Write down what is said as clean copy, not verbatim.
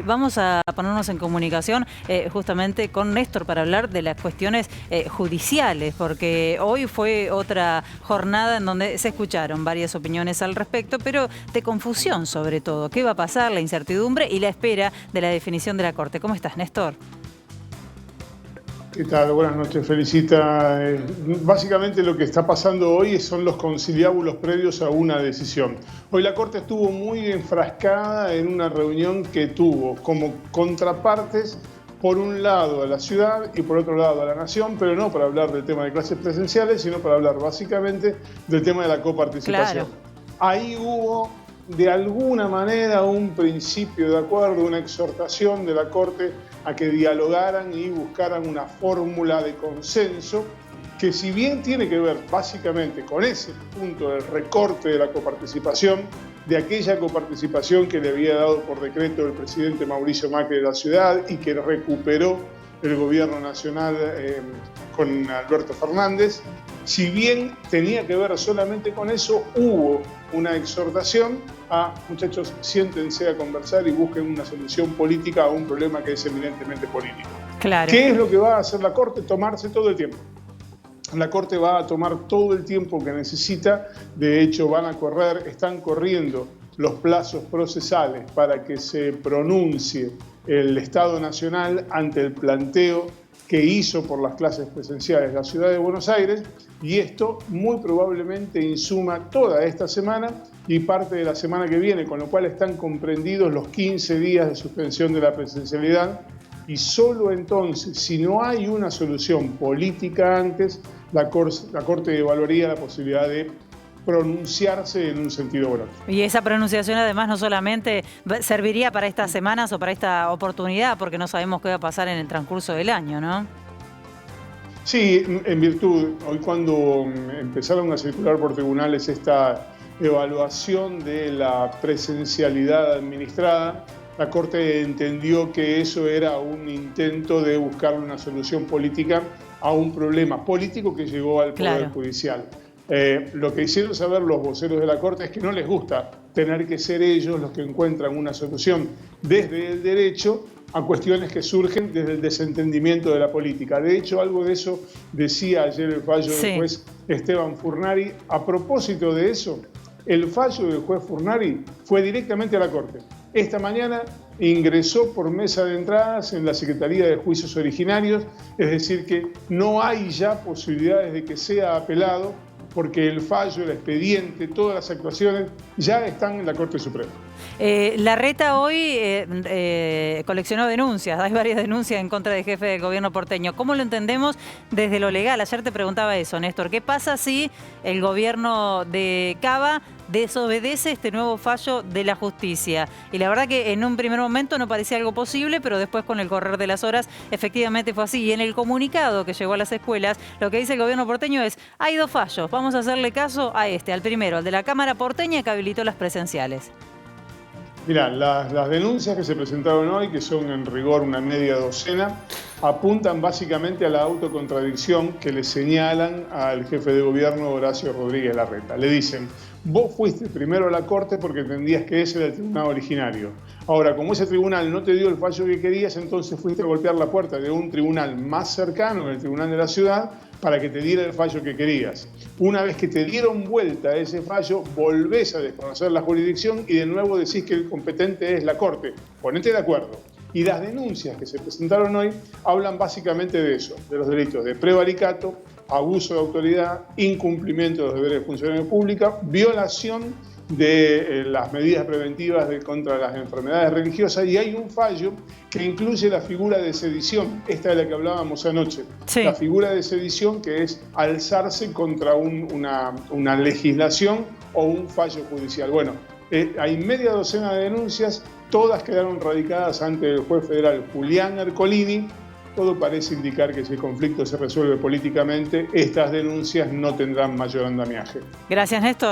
Vamos a ponernos en comunicación justamente con Néstor para hablar de las cuestiones judiciales, porque hoy fue otra jornada en donde se escucharon varias opiniones al respecto, pero de confusión sobre todo. ¿Qué va a pasar? La incertidumbre y la espera de la definición de la Corte. ¿Cómo estás, Néstor? ¿Qué tal? Buenas noches, Felicita. Básicamente lo que está pasando hoy son los conciliábulos previos a una decisión. Hoy la Corte estuvo muy enfrascada en una reunión que tuvo como contrapartes, por un lado a la ciudad y por otro lado a la nación, pero no para hablar del tema de clases presenciales, sino para hablar básicamente del tema de la coparticipación. Claro. Ahí hubo de alguna manera un principio de acuerdo, una exhortación de la Corte a que dialogaran y buscaran una fórmula de consenso que, si bien tiene que ver básicamente con ese punto del recorte de la coparticipación, de aquella coparticipación que le había dado por decreto el presidente Mauricio Macri de la ciudad y que recuperó el gobierno nacional con Alberto Fernández, si bien tenía que ver solamente con eso, hubo una exhortación a, muchachos, siéntense a conversar y busquen una solución política a un problema que es eminentemente político. Claro. ¿Qué es lo que va a hacer la Corte? Tomarse todo el tiempo. La Corte va a tomar todo el tiempo que necesita. De hecho, están corriendo los plazos procesales para que se pronuncie el Estado Nacional ante el planteo que hizo por las clases presenciales la Ciudad de Buenos Aires, y esto muy probablemente insuma toda esta semana y parte de la semana que viene, con lo cual están comprendidos los 15 días de suspensión de la presencialidad, y solo entonces, si no hay una solución política antes, la Corte evaluaría la posibilidad de pronunciarse en un sentido u otro. Y esa pronunciación además no solamente serviría para estas semanas o para esta oportunidad, porque no sabemos qué va a pasar en el transcurso del año, ¿no? Sí, en virtud, hoy cuando empezaron a circular por tribunales esta evaluación de la presencialidad administrada, la Corte entendió que eso era un intento de buscar una solución política a un problema político que llegó al Poder Judicial. Lo que hicieron saber los voceros de la Corte es que no les gusta tener que ser ellos los que encuentran una solución desde el derecho a cuestiones que surgen desde el desentendimiento de la política. De hecho, algo de eso decía ayer el fallo del juez Esteban Furnari. A propósito de eso, el fallo del juez Furnari fue directamente a la Corte. Esta mañana ingresó por mesa de entradas en la Secretaría de Juicios Originarios, es decir que no hay ya posibilidades de que sea apelado, porque el fallo, el expediente, todas las actuaciones ya están en la Corte Suprema. Larreta hoy coleccionó denuncias, hay varias denuncias en contra del jefe del gobierno porteño. ¿Cómo lo entendemos desde lo legal? Ayer te preguntaba eso, Néstor. ¿Qué pasa si el gobierno de Cava desobedece este nuevo fallo de la justicia? Y la verdad que en un primer momento no parecía algo posible, pero después con el correr de las horas efectivamente fue así. Y en el comunicado que llegó a las escuelas, lo que dice el gobierno porteño es: hay dos fallos, vamos a hacerle caso a al primero, al de la Cámara porteña que habilitó las presenciales. Mirá, las denuncias que se presentaron hoy, que son en rigor una media docena, apuntan básicamente a la autocontradicción que le señalan al jefe de gobierno Horacio Rodríguez Larreta. Le dicen: vos fuiste primero a la Corte porque entendías que ese era el tribunal originario. Ahora, como ese tribunal no te dio el fallo que querías, entonces fuiste a golpear la puerta de un tribunal más cercano, el tribunal de la ciudad, para que te diera el fallo que querías. Una vez que te dieron vuelta a ese fallo, volvés a desconocer la jurisdicción y de nuevo decís que el competente es la Corte. Ponete de acuerdo. Y las denuncias que se presentaron hoy hablan básicamente de eso, de los delitos de prevaricato, abuso de autoridad, incumplimiento de los deberes de funcionario pública, violación de las medidas preventivas contra las enfermedades religiosas, y hay un fallo que incluye la figura de sedición, esta de la que hablábamos anoche. Sí. La figura de sedición, que es alzarse contra una legislación o un fallo judicial. Bueno, hay media docena de denuncias, todas quedaron radicadas ante el juez federal Julián Ercolini. Todo parece indicar que si el conflicto se resuelve políticamente, estas denuncias no tendrán mayor andamiaje. Gracias, Néstor.